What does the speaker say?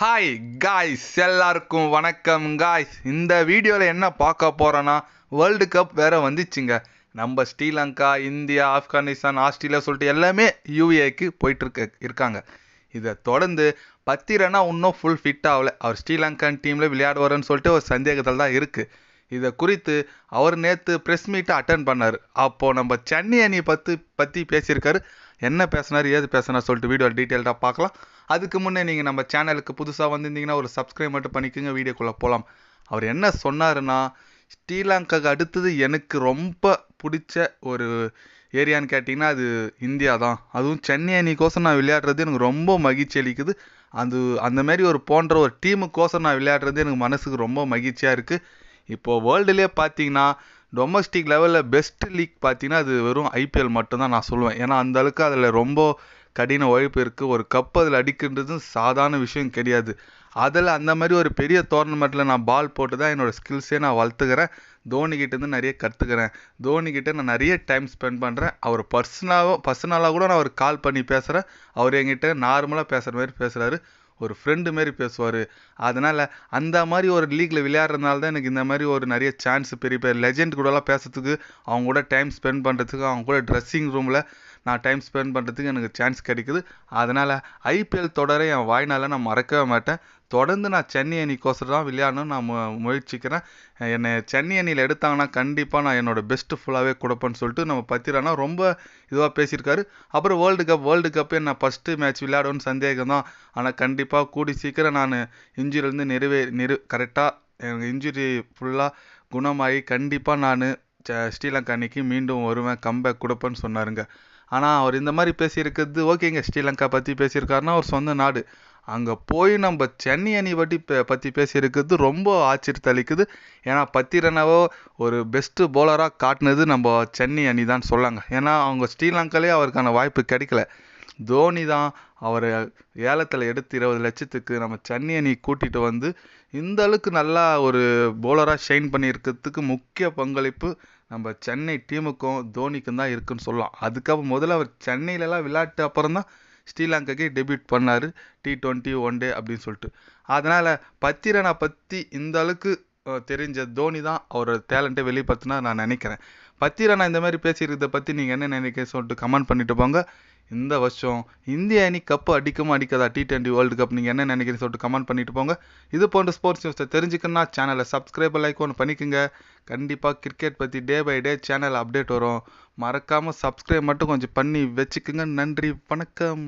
Hi guys, எல்லாருக்கும் வணக்கம் guys. இந்த வீடியோவில் என்ன பார்க்க போகிறோன்னா, வேர்ல்டு கப் வேறு வந்துச்சுங்க. நம்ம ஸ்ரீலங்கா, இந்தியா, ஆப்கானிஸ்தான், ஆஸ்திரேலியா சொல்லிட்டு எல்லாமே யூஏக்கு இருக்காங்க. இதை தொடர்ந்து பத்திரனா இன்னும் ஃபுல் ஃபிட் ஆகலை. அவர் ஸ்ரீலங்கன் டீமில் விளையாடுவார்னு சொல்லிட்டு ஒரு சந்தேகத்தில் தான் இருக்குது. இதை குறித்து அவர் நேற்று ப்ரெஸ் மீட்டை அட்டன் பண்ணார். அப்போது நம்ம சென்னை அணி பற்றி பேசியிருக்காரு. என்ன பேசினார், ஏது பேசினார் சொல்லிட்டு வீடியோ டீட்டெயில்டாக பார்க்கலாம். அதுக்கு முன்னே நீங்கள் நம்ம சேனலுக்கு புதுசாக வந்திருந்தீங்கன்னா ஒரு சப்ஸ்கிரைப் மட்டும் பண்ணிக்கோங்க. வீடியோக்குள்ளே போகலாம். அவர் என்ன சொன்னாருன்னா, ஸ்ரீலங்காவுக்கு அடுத்தது எனக்கு ரொம்ப பிடிச்ச ஒரு ஏரியான்னு கேட்டிங்கன்னா அது இந்தியா தான். அதுவும் சென்னை அணிக்கோசம் நான் விளையாடுறது எனக்கு ரொம்ப மகிழ்ச்சி அளிக்குது. அந்த மாதிரி ஒரு போன்ற ஒரு டீமுக்கோசம் நான் விளையாடுறது எனக்கு மனசுக்கு ரொம்ப மகிழ்ச்சியாக இருக்குது. இப்போது வேர்ல்டுலேயே பார்த்தீங்கன்னா டொமஸ்டிக் லெவலில் பெஸ்ட் லீக் பார்த்தீங்கன்னா அது வெறும் ஐபிஎல் மட்டும்தான் நான் சொல்லுவேன். ஏன்னா அந்தளவுக்கு அதில் ரொம்ப கடின உழைப்பு இருக்குது. ஒரு கப் அதில் அடிக்கின்றது சாதாரண விஷயம் கிடையாது. அதில் அந்த மாதிரி ஒரு பெரிய டோர்னமெண்ட்டில் நான் பால் போட்டு தான் என்னோடய ஸ்கில்ஸே நான் வளர்த்துக்கிறேன். தோனிக்கிட்டேருந்து நிறைய கற்றுக்கிறேன். தோனிக்கிட்ட நான் நிறைய டைம் ஸ்பெண்ட் பண்ணுறேன். அவர் பர்சனலாக கூட நான் அவர் கால் பண்ணி பேசுகிறேன். அவர் என்கிட்ட நார்மலாக பேசுகிற மாதிரி பேசுகிறாரு. ஒரு ஃப்ரெண்டு மாரி பேசுவார். அதனால் அந்த மாதிரி ஒரு லீக்கில் விளையாடுறதுனால தான் எனக்கு இந்த மாதிரி ஒரு நிறைய சான்ஸ், பெரிய பெரிய லெஜெண்ட் கூடலாம் பேசுறதுக்கு, அவங்க கூட டைம் ஸ்பெண்ட் பண்ணுறதுக்கு, அவங்க கூட ட்ரெஸ்ஸிங் ரூமில் நான் டைம் ஸ்பெண்ட் பண்ணுறதுக்கு எனக்கு சான்ஸ் கிடைக்குது. அதனால் ஐபிஎல் தொடரை என் வாய்னால் நான் மறக்கவே மாட்டேன். தொடர்ந்து நான் சென்னை அணிக்கோசரம் தான் விளையாடணும்னு நான் முயற்சிக்கிறேன். என்னை சென்னை அணியில் எடுத்தாங்கன்னா கண்டிப்பாக நான் என்னோடய பெஸ்ட்டு ஃபுல்லாகவே கொடுப்பேன்னு சொல்லிட்டு நம்ம பத்திரனா ரொம்ப இதுவாக பேசியிருக்காரு. அப்புறம் வேர்ல்டு கப்பு நான் ஃபஸ்ட்டு மேட்ச் விளையாடுவேன்னு சந்தேகம் தான். ஆனால் கண்டிப்பாக கூடி சீக்கிரம் நான் இன்ஜுரியிலேருந்து கரெக்டாக எனக்கு இன்ஜுரி ஃபுல்லாக குணமாகி கண்டிப்பாக நான் ஸ்ரீலங்கா அன்னைக்கு மீண்டும் வருவேன், கம்பேக் கொடுப்பேன்னு சொன்னாருங்க. ஆனால் அவர் இந்த மாதிரி பேசியிருக்கிறது ஓகேங்க. ஸ்ரீலங்கா பற்றி பேசியிருக்காருன்னா அவர் சொந்த நாடு. அங்கே போய் நம்ம சென்னை அணி பற்றி பேசியிருக்கிறது ரொம்ப ஆச்சரியத்தை அளிக்குது. ஏன்னா பத்திரனாவோ ஒரு பெஸ்ட்டு பவுலராக காட்டினது நம்ம சென்னை அணி தான் சொல்லாங்க. ஏன்னா அவங்க ஸ்ரீலங்காலே அவருக்கான வாய்ப்பு கிடைக்கல. தோனி தான் அவரை ஏலத்தில் எடுத்து 20 லட்சத்துக்கு நம்ம சென்னை அணி கூட்டிகிட்டு வந்து இந்த அளவுக்கு நல்லா ஒரு பவுலராக ஷைன் பண்ணியிருக்கிறதுக்கு முக்கிய பங்களிப்பு நம்ம சென்னை டீமுக்கும் தோனிக்கும் தான் இருக்குன்னு சொல்லலாம். அதுக்கப்புறம் முதல்ல அவர் சென்னையிலலாம் விளையாட்டு அப்புறம் தான் ஸ்ரீலங்காக்கே டெபியூட் பண்ணார், T20 ஒன் டே அப்படின்னு சொல்லிட்டு. அதனால் பத்திரனை பற்றி இந்த அளவுக்கு தெரிஞ்ச தோனி தான் அவரோட டேலண்ட்டை வெளிப்படுத்தினா நான் நினைக்கிறேன். பத்திரனா இந்த மாதிரி பேசியிருக்கிறத பற்றி நீங்கள் என்ன நினைக்கிறேன்னு சொல்லிட்டு கமெண்ட் பண்ணிட்டு போங்க. இந்த வருஷம் இந்திய அணி கப்பு அடிக்காதா T20 வேர்ல்டு கப், நீங்கள் என்ன நினைக்கிறீங்கன்னு சொல்லிட்டு கமெண்ட் பண்ணிட்டு போங்க. இது போன்ற ஸ்போர்ட்ஸ் நியூஸை தெரிஞ்சுக்கணும்னா சேனலை சப்ஸ்கிரைப் லைக் ஒன்று பண்ணிக்கோங்க. கண்டிப்பாக கிரிக்கெட் பற்றி day by day channel update வரும். மறக்காமல் சப்ஸ்கிரைப் மட்டும் கொஞ்சம் பண்ணி வச்சுக்கோங்க. நன்றி, வணக்கம்.